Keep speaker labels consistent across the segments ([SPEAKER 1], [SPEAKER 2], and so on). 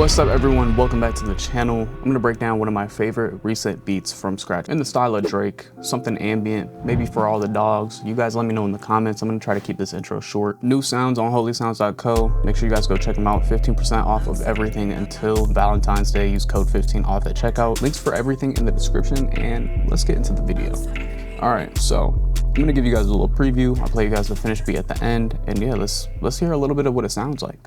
[SPEAKER 1] What's up everyone, welcome back to the channel. I'm gonna break down one of my favorite recent beats from scratch in the style of Drake, something ambient, maybe for all the dogs. You guys let me know in the comments. I'm gonna try to keep this intro short. New sounds on holysounds.co. Make sure you guys go check them out. 15% off of everything until Valentine's Day. Use code 15 off at checkout. Links for everything in the description, and let's get into the video. All right, so I'm gonna give you guys a little preview. I'll play you guys the finished beat at the end, and yeah, let's hear a little bit of what it sounds like.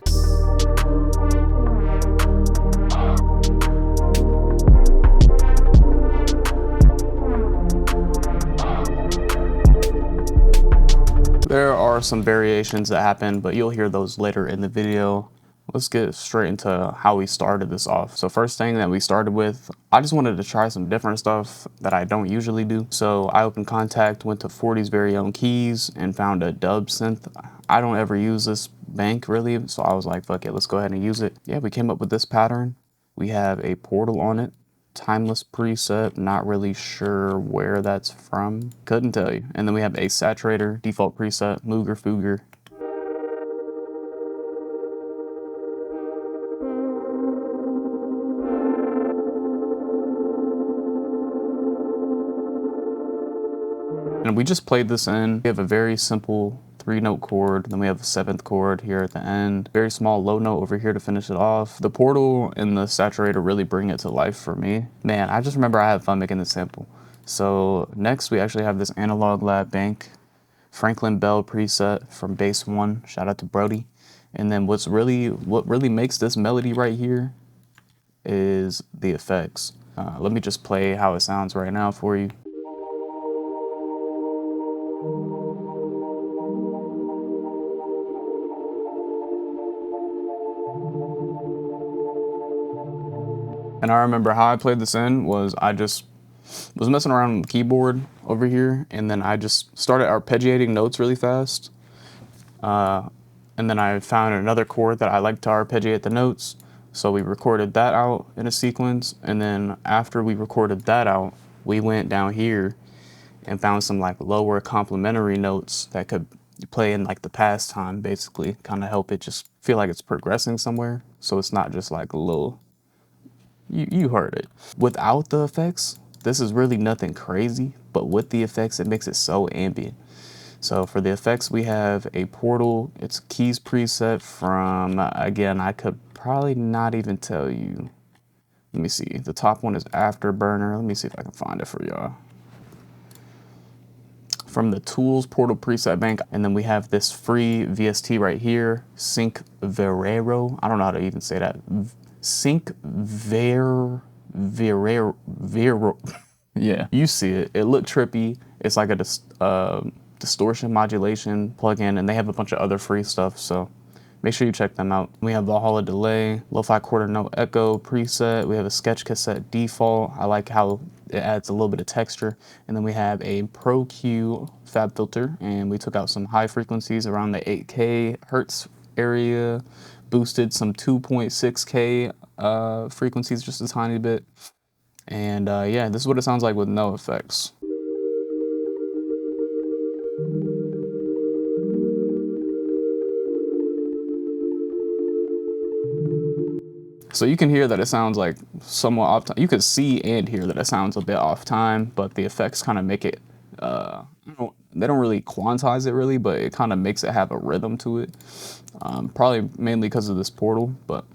[SPEAKER 1] There are some variations that happen, but you'll hear those later in the video. Let's get straight into how we started this off. So first thing that we started with, I just wanted to try some different stuff that I don't usually do. So I opened Contact, went to 40's very own keys, and found a dub synth. I don't ever use this bank really, so I was like, fuck it, let's go ahead and use it. Yeah, we came up with this pattern. We have a portal on it. Timeless preset, not really sure where that's from, couldn't tell you. And then we have a saturator, default preset, Mooger Fooger. And we just played this in. We have a very simple 3-note chord, then we have a 7th chord here at the end. Very small low note over here to finish it off. The portal and the saturator really bring it to life for me. Man, I just remember I had fun making this sample. So next we actually have this Analog Lab Bank Franklin Bell preset from Bass 1. Shout out to Brody. And then what really makes this melody right here is the effects. Let me just play how it sounds right now for you. And I remember how I played this in was I just was messing around with the keyboard over here, and then I just started arpeggiating notes really fast. And then I found another chord that I like to arpeggiate the notes. So we recorded that out in a sequence. And then after we recorded that out, we went down here and found some like lower complementary notes that could play in like the past time, basically, kind of help it just feel like it's progressing somewhere. So it's not just like a little, you heard it. Without the effects, this is really nothing crazy, but with the effects, it makes it so ambient. So for the effects, we have a portal. It's keys preset from, again, I could probably not even tell you. Let me see. The top one is Afterburner. Let me see if I can find it for y'all. From the Tools Portal preset bank. And then we have this free VST right here, Sync Verero. I don't know how to even say that. Sync Verero. Yeah, you see it. It looked trippy. It's like a distortion modulation plugin, and they have a bunch of other free stuff, so make sure you check them out. We have Valhalla Delay, Lo-Fi quarter note echo preset. We have a sketch cassette default. I like how it adds a little bit of texture. And then we have a Pro Q fab filter, and we took out some high frequencies around the 8K hertz area, boosted some 2.6K frequencies just a tiny bit. And yeah, this is what it sounds like with no effects. So you can hear that it sounds like somewhat off time. You could see and hear that it sounds a bit off time, but the effects kind of make it, they don't really quantize it really, but it kind of makes it have a rhythm to it. Probably mainly because of this portal, but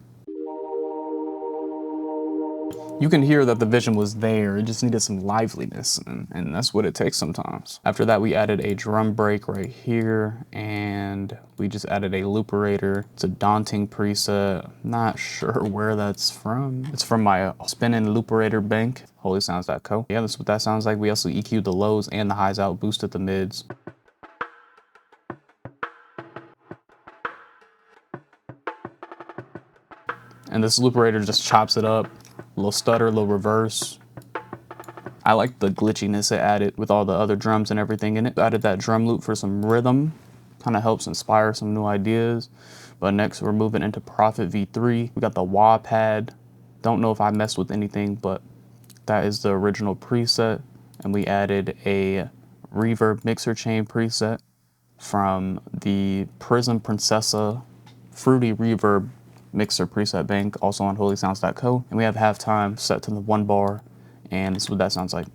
[SPEAKER 1] you can hear that the vision was there. It just needed some liveliness, and that's what it takes sometimes. After that, we added a drum break right here, and we just added a looperator. It's a Daunting preset. Not sure where that's from. It's from my spinning looperator bank, holysounds.co. Yeah, that's what that sounds like. We also EQ'd the lows and the highs out, boosted the mids. And this looperator just chops it up. A little stutter, a little reverse. I like the glitchiness it added with all the other drums and everything in it. Added that drum loop for some rhythm. Kind of helps inspire some new ideas. But next we're moving into Prophet V3. We got the wah pad. Don't know if I messed with anything, but that is the original preset. And we added a reverb mixer chain preset from the Prism Princessa Fruity Reverb mixer preset bank, also on holysounds.co. And we have halftime set to the 1 bar, and this is what that sounds like.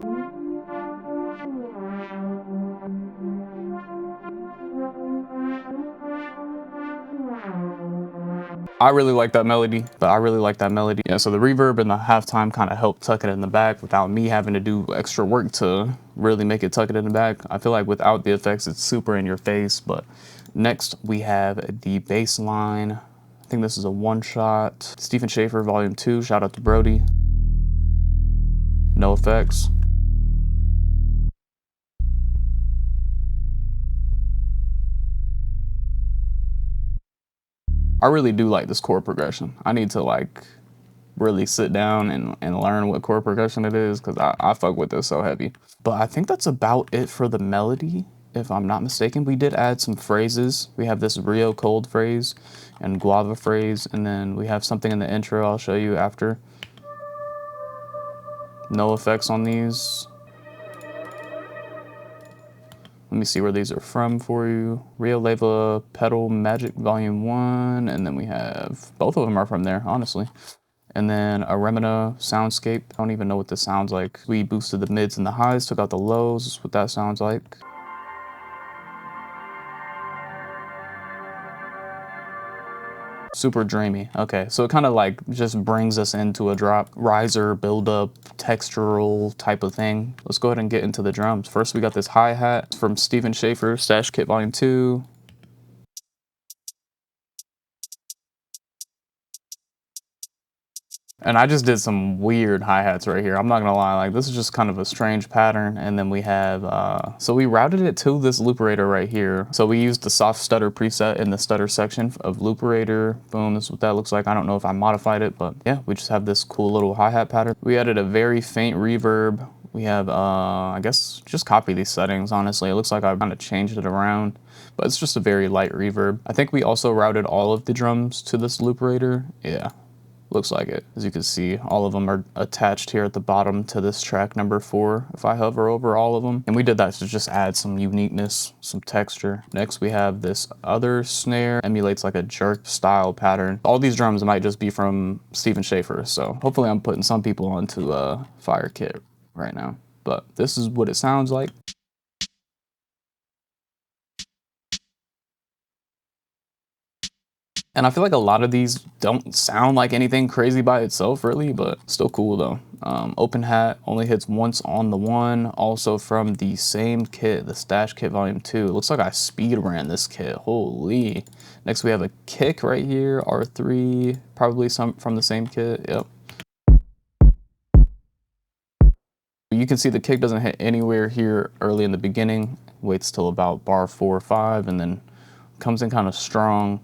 [SPEAKER 1] I really like that melody, Yeah, so the reverb and the halftime kind of help tuck it in the back without me having to do extra work to really make it tuck it in the back. I feel like without the effects, it's super in your face. But next we have the bass line. I think this is a one shot. Stephen Schaefer, Volume 2, shout out to Brody. No effects. I really do like this chord progression. I need to like really sit down and learn what chord progression it is, because I fuck with this so heavy. But I think that's about it for the melody, if I'm not mistaken. We did add some phrases. We have this Rio Cold phrase and Guava phrase, and then we have something in the intro I'll show you after. No effects on these. Let me see where these are from for you. Rio Leva Pedal Magic Volume 1, and then we have, both of them are from there, honestly. And then a Remina Soundscape. I don't even know what this sounds like. We boosted the mids and the highs, took out the lows. This is what that sounds like. Super dreamy. Okay, so it kind of like just brings us into a drop, riser, build up, textural type of thing. Let's go ahead and get into the drums. First, we got this hi-hat from Stephen Schaefer, Stash Kit Volume 2. And I just did some weird hi-hats right here. I'm not gonna lie, like this is just kind of a strange pattern. And then we have, so we routed it to this looperator right here. So we used the soft stutter preset in the stutter section of looperator. Boom, this is what that looks like. I don't know if I modified it, but yeah, we just have this cool little hi-hat pattern. We added a very faint reverb. We have, I guess, just copy these settings, honestly. It looks like I've kind of changed it around, but it's just a very light reverb. I think we also routed all of the drums to this looperator. Yeah. Looks like it. As you can see, all of them are attached here at the bottom to this track number 4, if I hover over all of them. And we did that to just add some uniqueness, some texture. Next, we have this other snare, emulates like a jerk style pattern. All these drums might just be from Stephen Schaefer, so hopefully I'm putting some people onto a Fire Kit right now. But this is what it sounds like. And I feel like a lot of these don't sound like anything crazy by itself, really, but still cool though. Open hat only hits once on the 1, also from the same kit, the Stash Kit Volume 2. It looks like I speed ran this kit, holy. Next we have a kick right here, R3, probably some from the same kit, yep. You can see the kick doesn't hit anywhere here early in the beginning, waits till about bar 4 or 5, and then comes in kind of strong.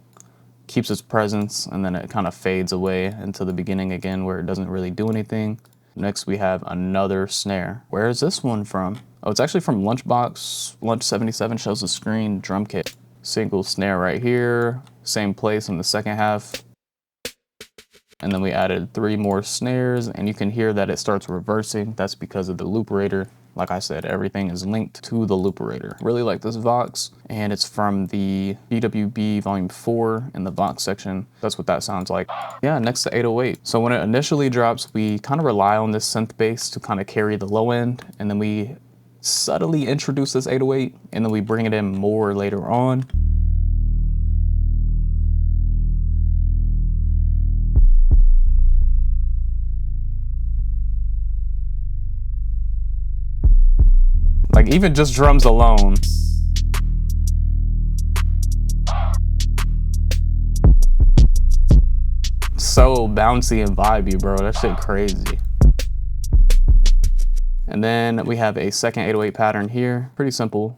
[SPEAKER 1] Keeps its presence, and then it kind of fades away into the beginning again where it doesn't really do anything. Next we have another snare. Where is this one from? Oh, it's actually from Lunchbox. Lunch 77 shows the screen drum kit. Single snare right here, same place in the second half. And then we added 3 more snares, and you can hear that it starts reversing. That's because of the looperator. Like I said, everything is linked to the looperator. Really like this Vox, and it's from the BWB Volume 4 in the Vox section. That's what that sounds like. Yeah, next to 808. So when it initially drops, we kind of rely on this synth bass to kind of carry the low end, and then we subtly introduce this 808, and then we bring it in more later on. Like even just drums alone. So bouncy and vibey, bro. That shit crazy. And then we have a second 808 pattern here. Pretty simple.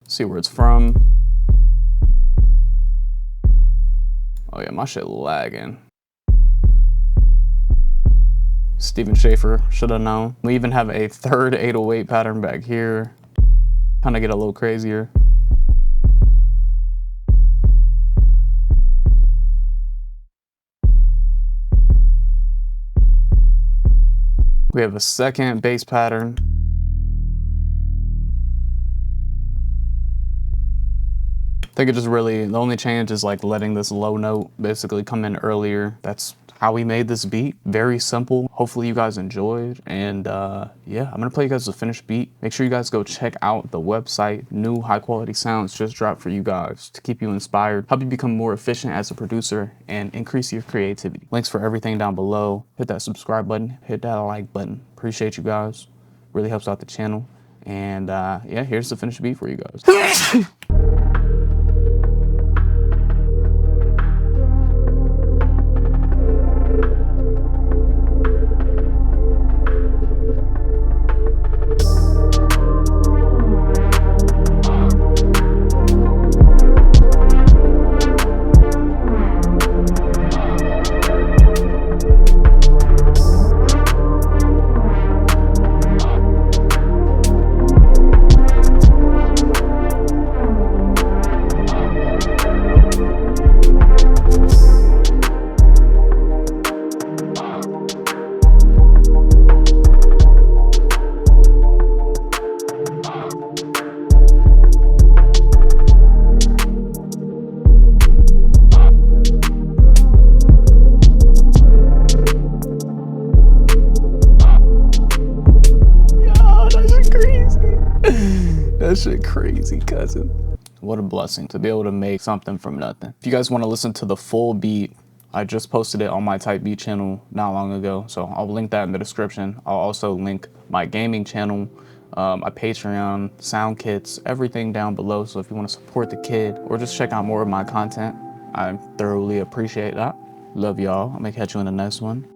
[SPEAKER 1] See where it's from. Oh yeah, my shit lagging. Stephen Schaefer, should have known. We even have a third 808 pattern back here. Kind of get a little crazier. We have a second bass pattern. think it just really, the only change is like letting this low note basically come in earlier. That's how we made this beat. Very simple. Hopefully you guys enjoyed. And yeah, I'm gonna play you guys the finished beat. Make sure you guys go check out the website. New high quality sounds just dropped for you guys to keep you inspired, help you become more efficient as a producer, and increase your creativity. Links for everything down below. Hit that subscribe button, hit that like button. Appreciate you guys. Really helps out the channel. And yeah, here's the finished beat for you guys. That shit crazy, cousin. What a blessing to be able to make something from nothing. If you guys want to listen to the full beat, I just posted it on my Type Beat channel not long ago, so I'll link that in the description. I'll also link my gaming channel, my Patreon, sound kits, everything down below. So if you want to support the kid or just check out more of my content, I thoroughly appreciate that. Love y'all. I'm gonna catch you in the next one.